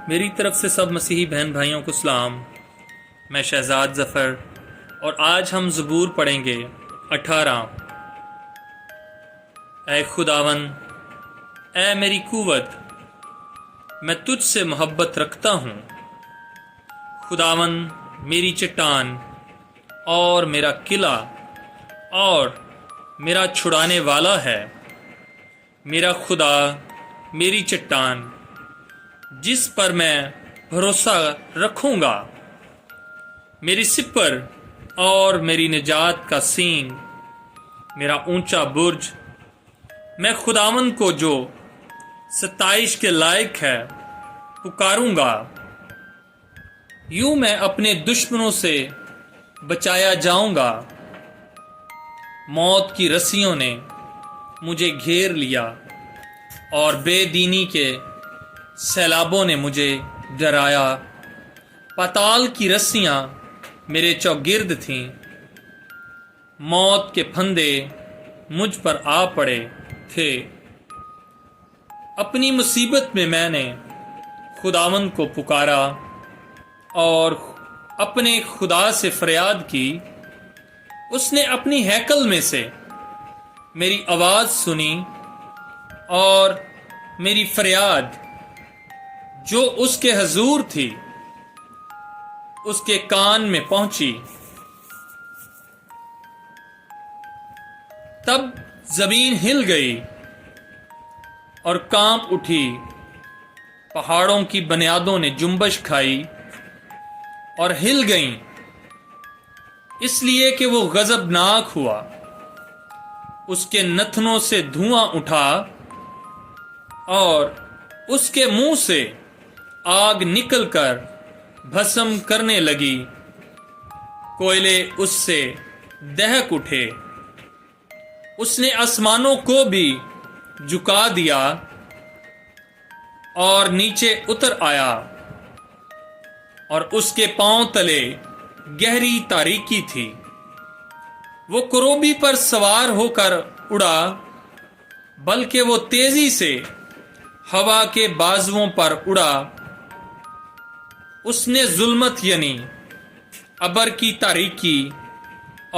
میری طرف سے سب مسیحی بہن بھائیوں کو سلام۔ میں شہزاد ظفر اور آج ہم زبور پڑھیں گے 18۔ اے خداون، اے میری قوت، میں تجھ سے محبت رکھتا ہوں۔ خداون میری چٹان اور میرا قلعہ اور میرا چھڑانے والا ہے، میرا خدا میری چٹان جس پر میں بھروسہ رکھوں گا، میری سپر اور میری نجات کا سینگ، میرا اونچا برج۔ میں خداوند کو جو ستائش کے لائق ہے پکاروں گا۔ یوں میں اپنے دشمنوں سے بچایا جاؤں گا۔ موت کی رسیوں نے مجھے گھیر لیا اور بے دینی کے سیلابوں نے مجھے ڈرایا۔ پاتال کی رسیاں میرے چوگرد تھیں، موت کے پھندے مجھ پر آ پڑے تھے۔ اپنی مصیبت میں نے خداوند کو پکارا اور اپنے خدا سے فریاد کی۔ اس نے اپنی ہیکل میں سے میری آواز سنی اور میری فریاد جو اس کے حضور تھی اس کے کان میں پہنچی۔ تب زمین ہل گئی اور کانپ اٹھی، پہاڑوں کی بنیادوں نے جنبش کھائی اور ہل گئیں، اس لیے کہ وہ غضبناک ہوا۔ اس کے نتنوں سے دھواں اٹھا اور اس کے منہ سے آگ نکل کر بھسم کرنے لگی، کوئلے اس سے دہک اٹھے۔ اس نے آسمانوں کو بھی جھکا دیا اور نیچے اتر آیا، اور اس کے پاؤں تلے گہری تاریکی تھی۔ وہ کروبی پر سوار ہو کر اڑا، بلکہ وہ تیزی سے ہوا کے بازوؤں پر اڑا۔ اس نے ظلمت یعنی ابر کی تاریکی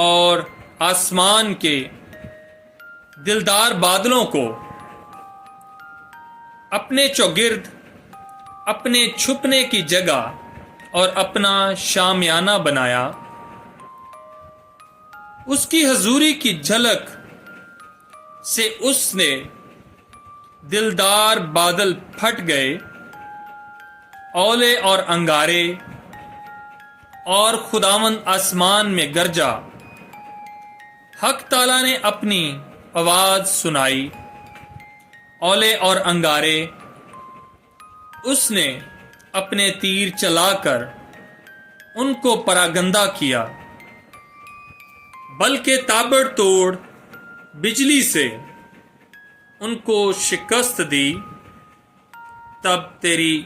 اور آسمان کے دلدار بادلوں کو اپنے چوگرد، اپنے چھپنے کی جگہ اور اپنا شامیانہ بنایا۔ اس کی حضوری کی جھلک سے اس نے دلدار بادل پھٹ گئے، اولے اور انگارے، اور خداوند آسمان میں گرجا۔ حق تعالیٰ نے اپنی آواز سنائی، اولے اور انگارے۔ اس نے اپنے تیر چلا کر ان کو پراگندہ کیا، بلکہ تابڑ توڑ بجلی سے ان کو شکست دی۔ تب تیری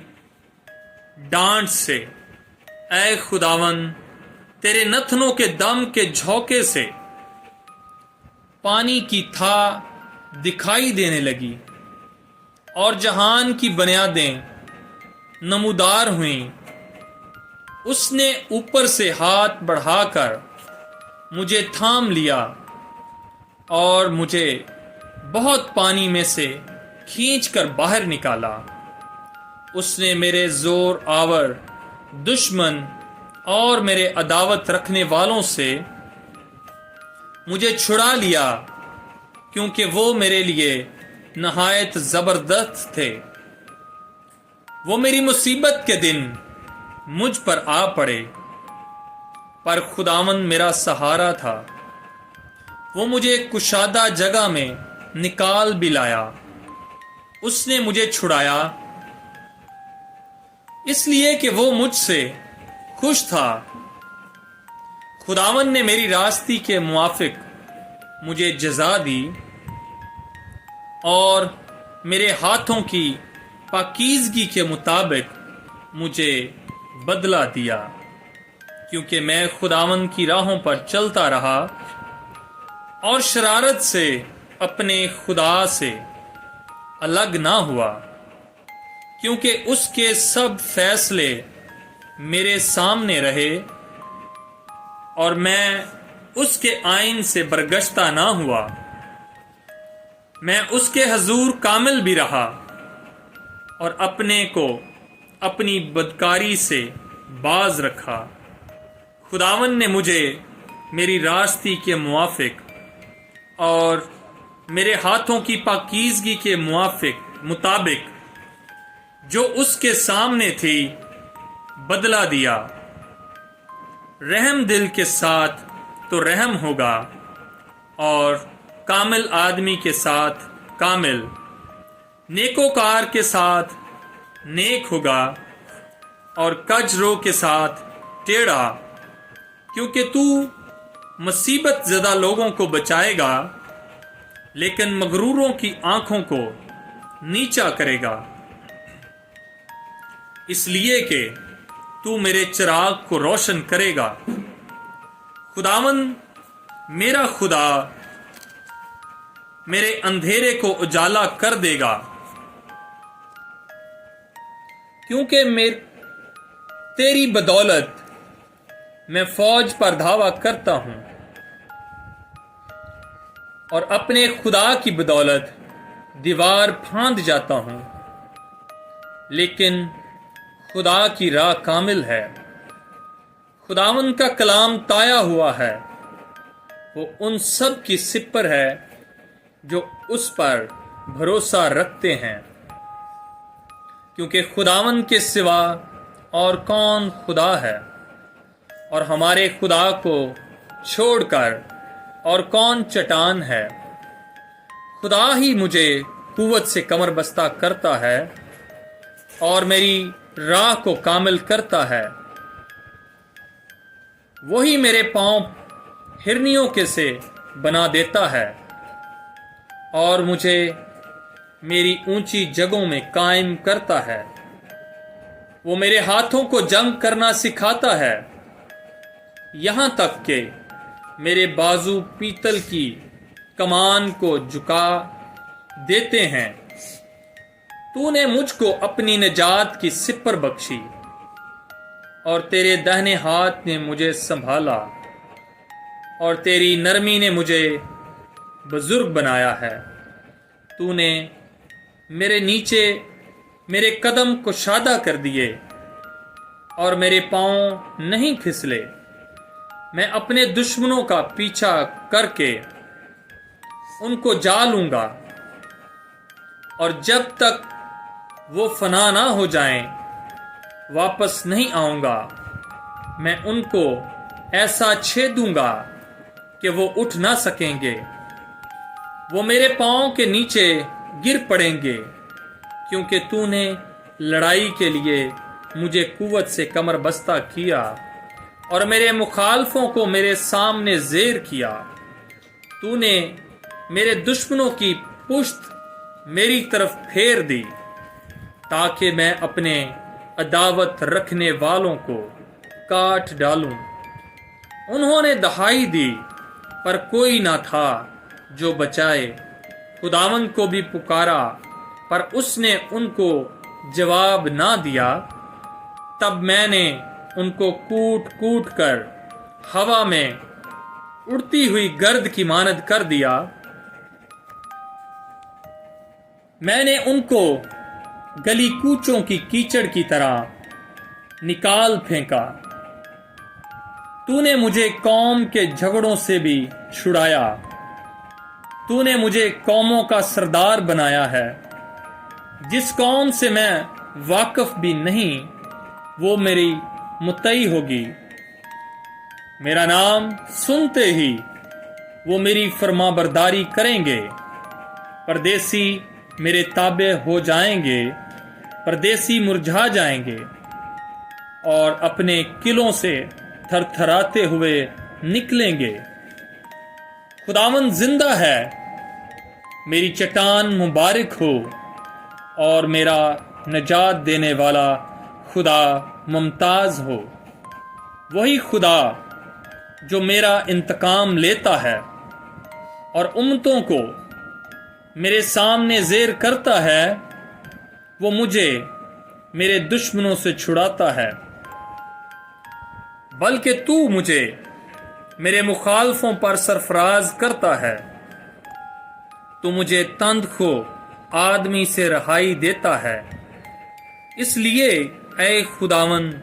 ڈانٹ سے اے خداوند، تیرے نتنوں کے دم کے جھونکے سے پانی کی تھا دکھائی دینے لگی، اور جہان کی بنیادیں نمودار ہوئیں۔ اس نے اوپر سے ہاتھ بڑھا کر مجھے تھام لیا اور مجھے بہت پانی میں سے کھینچ کر باہر نکالا۔ اس نے میرے زور آور دشمن اور میرے عداوت رکھنے والوں سے مجھے چھڑا لیا، کیونکہ وہ میرے لیے نہایت زبردست تھے۔ وہ میری مصیبت کے دن مجھ پر آ پڑے، پر خداوند میرا سہارا تھا۔ وہ مجھے کشادہ جگہ میں نکال بھی لایا۔ اس نے مجھے چھڑایا، اس لیے کہ وہ مجھ سے خوش تھا۔ خداوند نے میری راستی کے موافق مجھے جزا دی اور میرے ہاتھوں کی پاکیزگی کے مطابق مجھے بدلہ دیا، کیونکہ میں خداوند کی راہوں پر چلتا رہا اور شرارت سے اپنے خدا سے الگ نہ ہوا، کیونکہ اس کے سب فیصلے میرے سامنے رہے اور میں اس کے آئین سے برگشتہ نہ ہوا۔ میں اس کے حضور کامل بھی رہا اور اپنے کو اپنی بدکاری سے باز رکھا۔ خداوند نے مجھے میری راستی کے موافق اور میرے ہاتھوں کی پاکیزگی کے مطابق جو اس کے سامنے تھی بدلہ دیا۔ رحم دل کے ساتھ تو رحم ہوگا اور کامل آدمی کے ساتھ کامل، نیکوکار کے ساتھ نیک ہوگا اور کج رو کے ساتھ ٹیڑھا، کیونکہ تو مصیبت زدہ لوگوں کو بچائے گا لیکن مغروروں کی آنکھوں کو نیچا کرے گا، اس لیے کہ تو میرے چراغ کو روشن کرے گا۔ خداوند میرا خدا میرے اندھیرے کو اجالا کر دے گا، کیونکہ تیری بدولت میں فوج پر دھاوا کرتا ہوں اور اپنے خدا کی بدولت دیوار پھاند جاتا ہوں، لیکن خدا کی راہ کامل ہے۔ خداوند کا کلام تایا ہوا ہے، وہ ان سب کی سپر ہے جو اس پر بھروسہ رکھتے ہیں، کیونکہ خداوند کے سوا اور کون خدا ہے، اور ہمارے خدا کو چھوڑ کر اور کون چٹان ہے۔ خدا ہی مجھے قوت سے کمر بستہ کرتا ہے اور میری راہ کو کامل کرتا ہے۔ وہی میرے پاؤں ہرنیوں کے سے بنا دیتا ہے اور مجھے میری اونچی جگہوں میں قائم کرتا ہے۔ وہ میرے ہاتھوں کو جنگ کرنا سکھاتا ہے، یہاں تک کہ میرے بازو پیتل کی کمان کو جھکا دیتے ہیں۔ تو نے مجھ کو اپنی نجات کی سپر بخشی اور تیرے دہنے ہاتھ نے مجھے سنبھالا، اور تیری نرمی نے مجھے بزرگ بنایا ہے۔ تو نے میرے نیچے میرے قدم کشادہ کر دیے اور میرے پاؤں نہیں پھسلے۔ میں اپنے دشمنوں کا پیچھا کر کے ان کو جا لوں گا، اور جب تک وہ فنا نہ ہو جائیں واپس نہیں آؤں گا۔ میں ان کو ایسا چھیدوں گا کہ وہ اٹھ نہ سکیں گے، وہ میرے پاؤں کے نیچے گر پڑیں گے، کیونکہ تو نے لڑائی کے لیے مجھے قوت سے کمر بستہ کیا اور میرے مخالفوں کو میرے سامنے زیر کیا۔ تو نے میرے دشمنوں کی پشت میری طرف پھیر دی، تاکہ میں اپنے عداوت رکھنے والوں کو کاٹ ڈالوں۔ انہوں نے دہائی دی پر کوئی نہ تھا جو بچائے، خداوند کو بھی پکارا پر اس نے ان کو جواب نہ دیا۔ تب میں نے ان کو کوٹ کوٹ کر ہوا میں اڑتی ہوئی گرد کی مانند کر دیا۔ میں نے ان کو گلی کوچوں کی کیچڑ کی طرح نکال پھینکا۔ تو نے مجھے قوم کے جھگڑوں سے بھی چھڑایا، تو نے مجھے قوموں کا سردار بنایا ہے۔ جس قوم سے میں واقف بھی نہیں وہ میری مطیع ہوگی۔ میرا نام سنتے ہی وہ میری فرما برداری کریں گے۔ پردیسی میرے تابع ہو جائیں گے، پردیسی مرجھا جائیں گے اور اپنے قلعوں سے تھر تھراتے ہوئے نکلیں گے۔ خداوند زندہ ہے، میری چٹان مبارک ہو، اور میرا نجات دینے والا خدا ممتاز ہو۔ وہی خدا جو میرا انتقام لیتا ہے اور امتوں کو میرے سامنے زیر کرتا ہے، وہ مجھے میرے دشمنوں سے چھڑاتا ہے، بلکہ تو مجھے میرے مخالفوں پر سرفراز کرتا ہے۔ تو مجھے تند خو آدمی سے رہائی دیتا ہے۔ اس لیے اے خداوند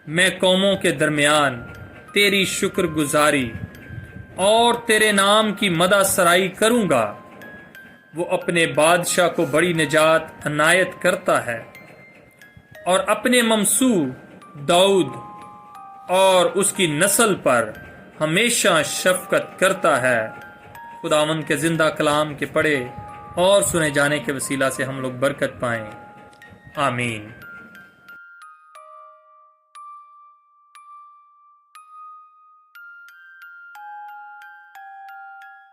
میں قوموں کے درمیان تیری شکر گزاری اور تیرے نام کی مدح سرائی کروں گا۔ وہ اپنے بادشاہ کو بڑی نجات عنایت کرتا ہے اور اپنے ممسوح داؤد اور اس کی نسل پر ہمیشہ شفقت کرتا ہے۔ خداوند کے زندہ کلام کے پڑھے اور سنے جانے کے وسیلہ سے ہم لوگ برکت پائیں، آمین۔